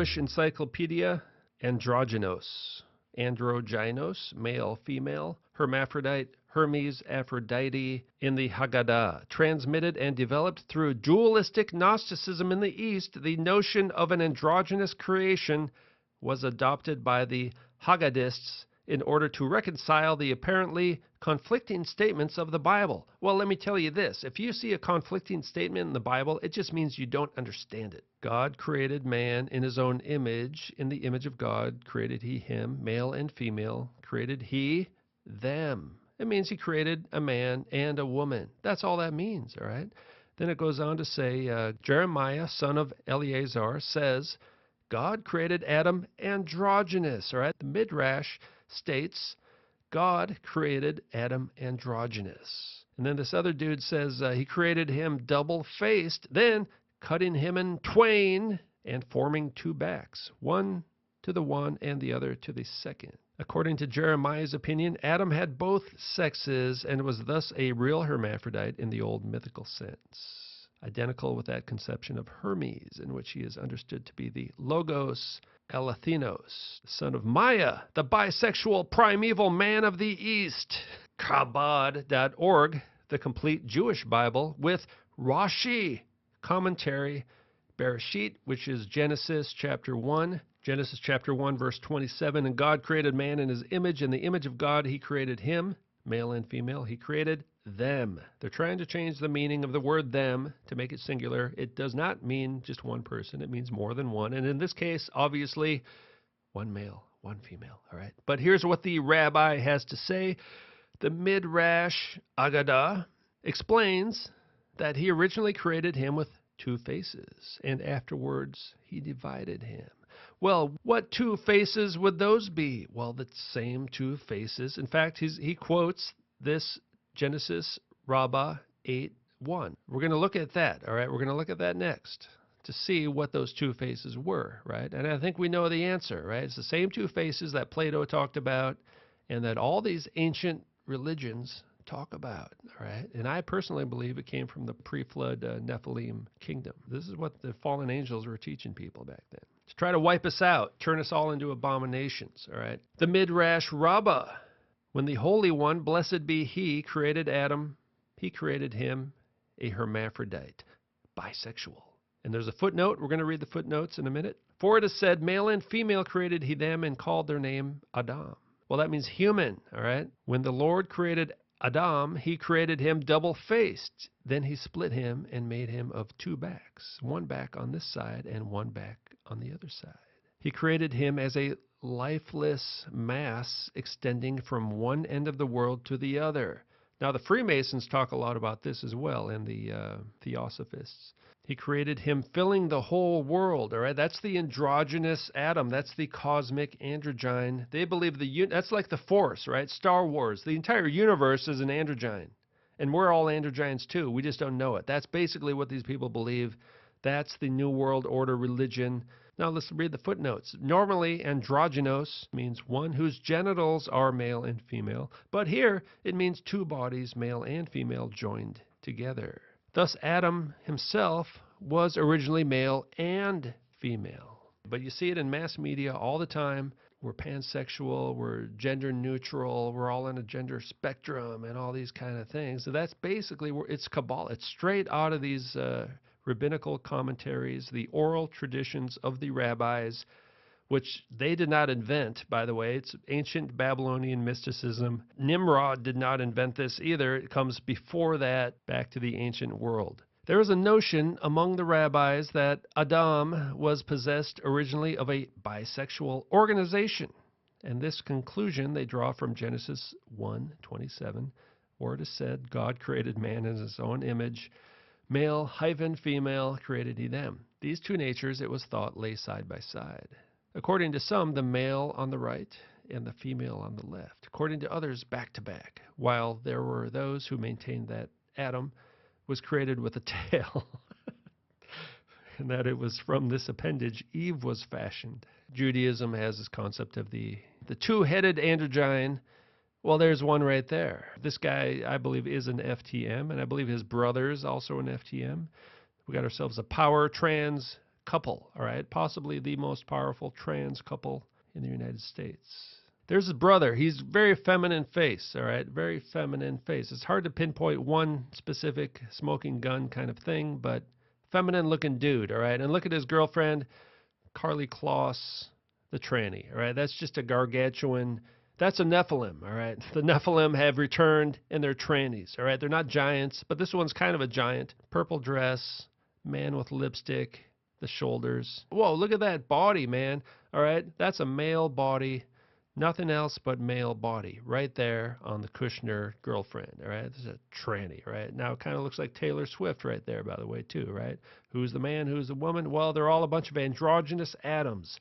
Jewish encyclopedia, Androgynos. Androgynos, male, female, hermaphrodite, Hermes, Aphrodite in the Haggadah. Transmitted and developed through dualistic Gnosticism in the East, the notion of an androgynous creation was adopted by the Haggadists in order to reconcile the apparently conflicting statements of the Bible. Well, let me tell you this. If you see a conflicting statement in the Bible, it just means you don't understand it. God created man in his own image. In the image of God created he him, male and female, created he them. It means he created a man and a woman. That's all that means, all right? Then it goes on to say, Jeremiah, son of Eleazar, says, God created Adam androgynous, all right? The Midrash states God created Adam androgynous. And then this other dude says he created him double-faced, then cutting him in twain and forming two backs, one to the one and the other to the second. According to Jeremiah's opinion, Adam had both sexes and was thus a real hermaphrodite in the old mythical sense, identical with that conception of Hermes, in which he is understood to be the Logos Elathinos, son of Maya, the bisexual primeval man of the East. Chabad.org, the complete Jewish Bible, with Rashi commentary, Bereshit, which is Genesis chapter 1. Genesis chapter 1, verse 27, and God created man in his image. In the image of God, he created him, male and female. He created them. They're trying to change the meaning of the word them to make it singular. It does not mean just one person. It means more than one. And in this case, obviously, one male, one female. All right. But here's what the rabbi has to say. The Midrash Agadah explains that he originally created him with two faces, and afterwards he divided him. Well, what two faces would those be? Well, the same two faces. In fact, he quotes this Genesis Rabbah 8:1. We're going to look at that, all right? We're going to look at that next to see what those two faces were, right? And I think we know the answer, right? It's the same two faces that Plato talked about and that all these ancient religions talk about, all right? And I personally believe it came from the pre-flood Nephilim kingdom. This is what the fallen angels were teaching people back then, to try to wipe us out, turn us all into abominations, all right? The Midrash Rabbah, when the Holy One, blessed be he, created Adam, he created him a hermaphrodite, bisexual. And there's a footnote. We're going to read the footnotes in a minute. For it is said, male and female created he them and called their name Adam. Well, that means human, all right? When the Lord created Adam, he created him double-faced. Then he split him and made him of two backs, one back on this side and one back on the other side. He created him as a lifeless mass extending from one end of the world to the other. Now, the Freemasons talk a lot about this as well, and the Theosophists. He created him filling the whole world, all right? That's the androgynous Adam. That's the cosmic androgyne. They believe that's like the Force, right? Star Wars. The entire universe is an androgyne. And we're all androgynes too. We just don't know it. That's basically what these people believe. That's the New World Order religion. Now let's read the footnotes. Normally, androgynos means one whose genitals are male and female. But here, it means two bodies, male and female, joined together. Thus, Adam himself was originally male and female. But you see it in mass media all the time. We're pansexual, we're gender neutral, we're all in a gender spectrum and all these kind of things. So that's basically, it's Kabbalah. It's straight out of these rabbinical commentaries, the oral traditions of the rabbis, which they did not invent, by the way. It's ancient Babylonian mysticism. Nimrod did not invent this either. It comes before that, back to the ancient world. There is a notion among the rabbis that Adam was possessed originally of a bisexual organization. And this conclusion they draw from Genesis 1:27, where it is said, God created man in his own image. Male-female created he them. These two natures, it was thought, lay side by side. According to some, the male on the right and the female on the left. According to others, back to back. While there were those who maintained that Adam was created with a tail and that it was from this appendage Eve was fashioned. Judaism has this concept of the two-headed androgyne. Well, there's one right there. This guy, I believe, is an FTM, and I believe his brother is also an FTM. We got ourselves a power trans couple, all right? Possibly the most powerful trans couple in the United States. There's his brother. He's very feminine face, all right? Very feminine face. It's hard to pinpoint one specific smoking gun kind of thing, but feminine looking dude, all right? And look at his girlfriend, Carly Kloss, the tranny, all right? That's just a gargantuan. That's a Nephilim, all right? The Nephilim have returned and they're trannies, all right? They're not giants, but this one's kind of a giant. Purple dress, man with lipstick, the shoulders. Whoa, look at that body, man, all right? That's a male body. Nothing else but male body right there on the Kushner girlfriend, all right? This is a tranny, right? Now it kind of looks like Taylor Swift right there, by the way, too, right? Who's the man? Who's the woman? Well, they're all a bunch of androgynous atoms.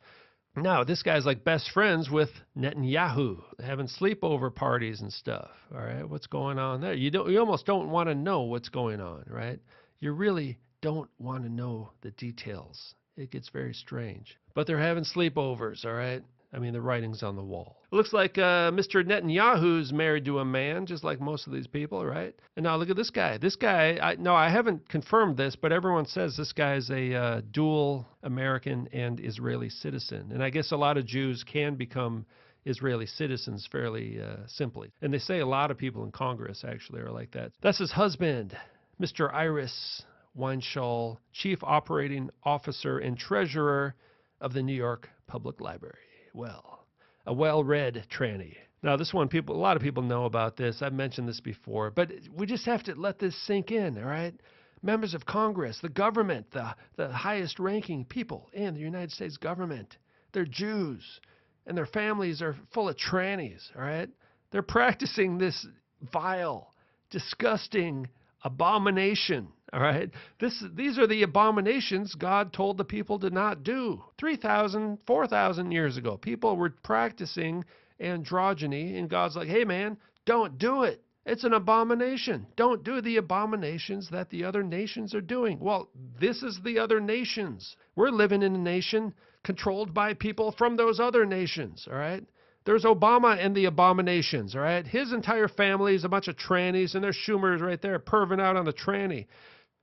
Now, this guy's like best friends with Netanyahu, having sleepover parties and stuff, all right? What's going on there? You almost don't want to know what's going on, right? You really don't want to know the details. It gets very strange. But they're having sleepovers, all right? I mean, the writing's on the wall. It looks like Mr. Netanyahu's married to a man, just like most of these people, right? And now look at this guy. This guy, I haven't confirmed this, but everyone says this guy is a dual American and Israeli citizen. And I guess a lot of Jews can become Israeli citizens fairly simply. And they say a lot of people in Congress actually are like that. That's his husband, Mr. Iris Weinschall, Chief Operating Officer and Treasurer of the New York Public Library. Well, a well-read tranny. Now, this one, a lot of people know about this. I've mentioned this before, but we just have to let this sink in, all right? Members of Congress, the government, the highest-ranking people in the United States government, they're Jews, and their families are full of trannies, all right? They're practicing this vile, disgusting abomination, all right? These are the abominations God told the people to not do. 3,000, 4,000 years ago, people were practicing androgyny, and God's like, hey, man, don't do it. It's an abomination. Don't do the abominations that the other nations are doing. Well, this is the other nations. We're living in a nation controlled by people from those other nations, all right? There's Obama and the abominations, all right? His entire family is a bunch of trannies, and there's Schumer's right there, perving out on the tranny.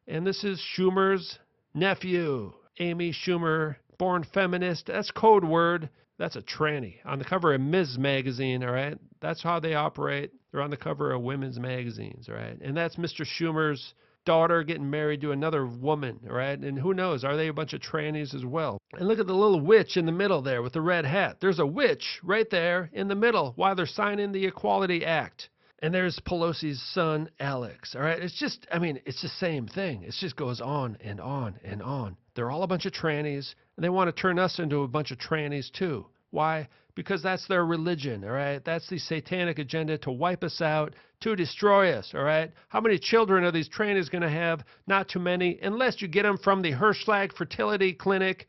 And this is Schumer's nephew, Amy Schumer, born feminist. That's code word. That's a tranny. On the cover of Ms. Magazine, all right? That's how they operate. They're on the cover of women's magazines, all right? And that's Mr. Schumer's daughter getting married to another woman, all right? And who knows, are they a bunch of trannies as well? And look at the little witch in the middle there with the red hat. There's a witch right there in the middle while they're signing the Equality Act. And there's Pelosi's son, Alex, all right? It's just, I mean, it's the same thing. It just goes on and on and on. They're all a bunch of trannies, and they want to turn us into a bunch of trannies too. Why? Because that's their religion, all right? That's the satanic agenda to wipe us out, to destroy us, all right? How many children are these trannies going to have? Not too many, unless you get them from the Hirschlag Fertility Clinic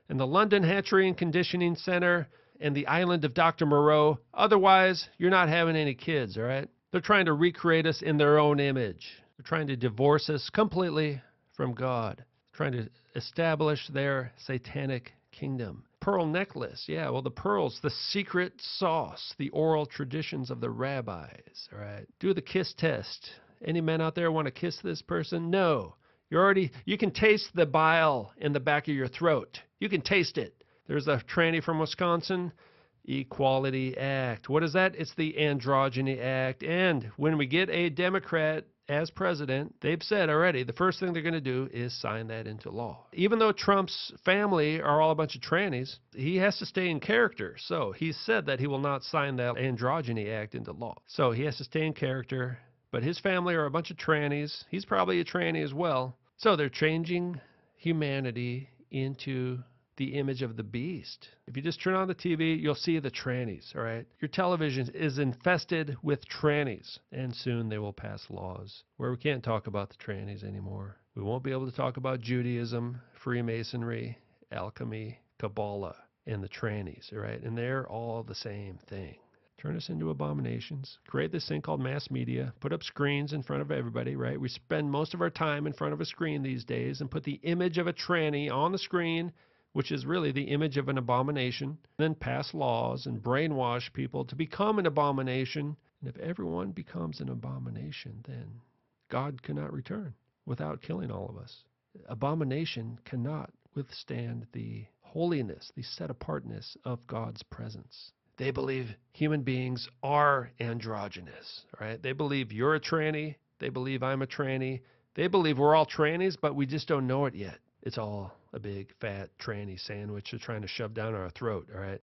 and the London Hatchery and Conditioning Center and the island of Dr. Moreau. Otherwise, you're not having any kids, all right? They're trying to recreate us in their own image. They're trying to divorce us completely from God, trying to establish their satanic kingdom. Pearl necklace. Yeah, well, the pearls, the secret sauce, the oral traditions of the rabbis, all right? Do the kiss test. Any men out there want to kiss this person? No. You can taste the bile in the back of your throat. You can taste it. There's a tranny from Wisconsin. Equality Act. What is that? It's the Androgyny Act. And when we get a Democrat as president, they've said already the first thing they're going to do is sign that into law. Even though Trump's family are all a bunch of trannies, he has to stay in character. So he said that he will not sign that Androgyny Act into law. So he has to stay in character. But his family are a bunch of trannies. He's probably a tranny as well. So they're changing humanity into the image of the beast. If you just turn on the TV, you'll see the trannies, all right? Your television is infested with trannies, and soon they will pass laws where we can't talk about the trannies anymore. We won't be able to talk about Judaism, Freemasonry, alchemy, Kabbalah, and the trannies, all right? And they're all the same thing. Turn us into abominations. Create this thing called mass media. Put up screens in front of everybody, right? We spend most of our time in front of a screen these days and put the image of a tranny on the screen, which is really the image of an abomination, then pass laws and brainwash people to become an abomination. And if everyone becomes an abomination, then God cannot return without killing all of us. Abomination cannot withstand the holiness, the set-apartness of God's presence. They believe human beings are androgynous, right? They believe you're a tranny. They believe I'm a tranny. They believe we're all trannies, but we just don't know it yet. It's all a big, fat, tranny sandwich they're trying to shove down our throat, all right?